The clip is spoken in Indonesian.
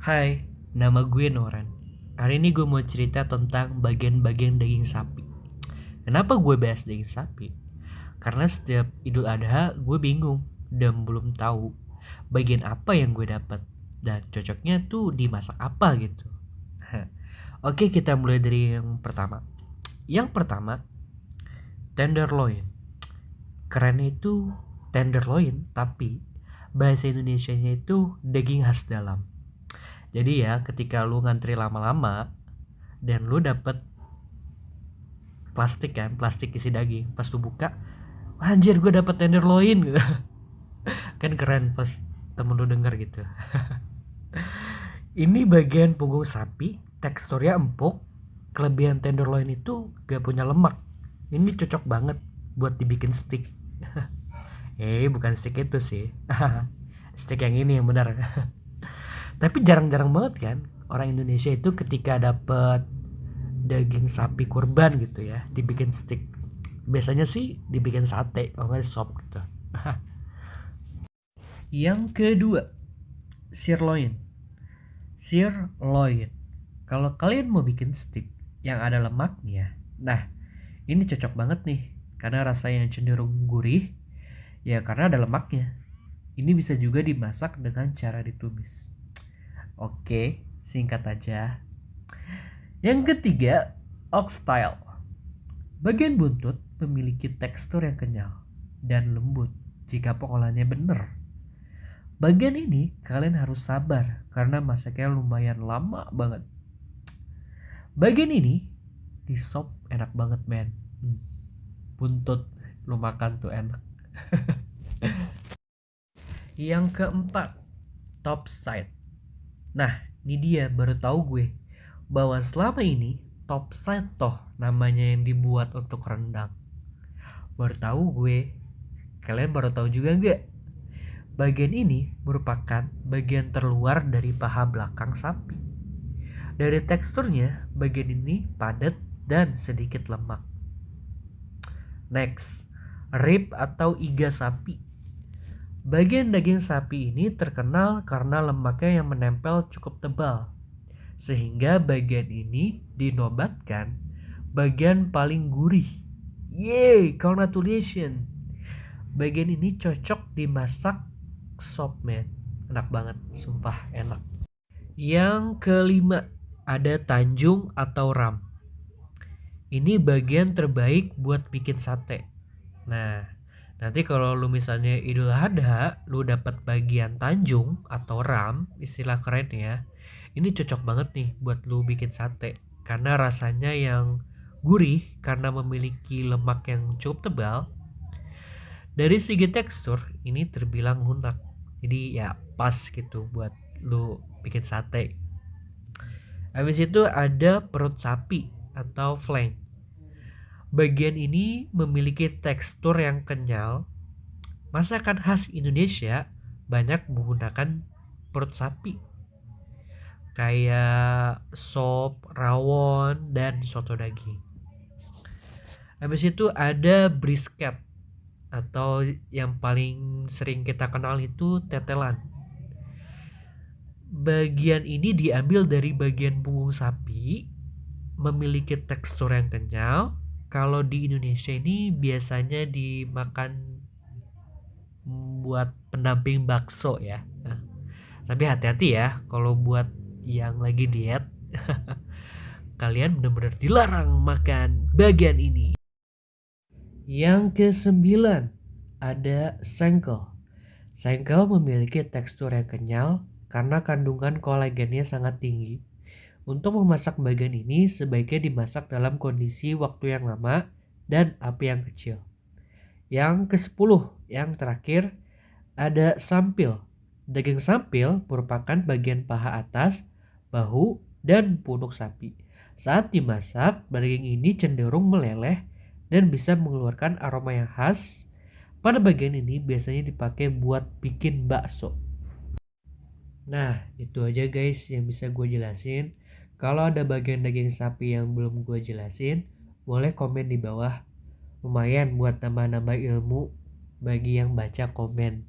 Hai, nama gue Noran. Hari ini gue mau cerita tentang bagian-bagian daging sapi. Kenapa gue bahas daging sapi? Karena setiap Idul Adha gue bingung dan belum tahu bagian apa yang gue dapat dan cocoknya tuh dimasak apa gitu. Oke, kita mulai dari yang pertama. Yang pertama, tenderloin. Kerennya itu tenderloin, tapi bahasa Indonesianya itu daging khas dalam. Jadi ya, ketika lu ngantri lama-lama dan lu dapet plastik isi daging, pas lu buka, anjir gue dapet tenderloin gitu. Kan keren pas temen lu denger gitu. Ini bagian punggung sapi, teksturnya empuk. Kelebihan tenderloin itu gak punya lemak. Ini cocok banget buat dibikin steak. Bukan steak itu sih. Steak yang ini yang benar. Tapi jarang-jarang banget kan orang Indonesia itu ketika dapet daging sapi kurban gitu ya dibikin steak. Biasanya sih dibikin sate kalau nggak sop gitu. Yang kedua, sirloin. Sirloin, kalau kalian mau bikin steak yang ada lemaknya, nah ini cocok banget nih karena rasanya cenderung gurih ya karena ada lemaknya. Ini bisa juga dimasak dengan cara ditumis. Oke, singkat aja. Yang ketiga, oxtail. Bagian buntut memiliki tekstur yang kenyal dan lembut jika pengolahannya benar. Bagian ini kalian harus sabar karena masaknya lumayan lama banget. Bagian ini di sop enak banget men. Buntut lu makan tuh enak. Yang keempat, top side. Nah, ini dia baru tahu gue bahwa selama ini top side toh namanya yang dibuat untuk rendang. Baru tahu gue. Kalian baru tahu juga nggak? Bagian ini merupakan bagian terluar dari paha belakang sapi. Dari teksturnya, bagian ini padat dan sedikit lemak. Next, rib atau iga sapi. Bagian daging sapi ini terkenal karena lemaknya yang menempel cukup tebal. Sehingga bagian ini dinobatkan bagian paling gurih. Yeay, congratulations. Bagian ini cocok dimasak sop men. Enak banget, sumpah enak. Yang kelima, ada tanjung atau ram. Ini bagian terbaik buat bikin sate. Nah, nanti kalau lu misalnya Idul Adha, lu dapat bagian tanjung atau ram, istilah keren ya. Ini cocok banget nih buat lu bikin sate. Karena rasanya yang gurih karena memiliki lemak yang cukup tebal. Dari segi tekstur, ini terbilang lunak. Jadi ya pas gitu buat lu bikin sate. Habis itu ada perut sapi atau flank. Bagian ini memiliki tekstur yang kenyal. Masakan khas Indonesia banyak menggunakan perut sapi. Kayak sop, rawon, dan soto daging. Habis itu ada brisket atau yang paling sering kita kenal itu tetelan. Bagian ini diambil dari bagian punggung sapi, memiliki tekstur yang kenyal. Kalau di Indonesia ini biasanya dimakan buat pendamping bakso ya. Nah, tapi hati-hati ya kalau buat yang lagi diet. Kalian benar-benar dilarang makan bagian ini. Yang kesembilan, ada sengkel. Sengkel memiliki tekstur yang kenyal karena kandungan kolagennya sangat tinggi. Untuk memasak bagian ini sebaiknya dimasak dalam kondisi waktu yang lama dan api yang kecil. Yang ke-10, yang terakhir, ada sampil. Daging sampil merupakan bagian paha atas, bahu, dan punuk sapi. Saat dimasak, daging ini cenderung meleleh dan bisa mengeluarkan aroma yang khas. Pada bagian ini biasanya dipakai buat bikin bakso. Nah, itu aja guys yang bisa gue jelasin. Kalau ada bagian daging sapi yang belum gue jelasin, boleh komen di bawah. Lumayan buat nambah-nambah ilmu bagi yang baca komen.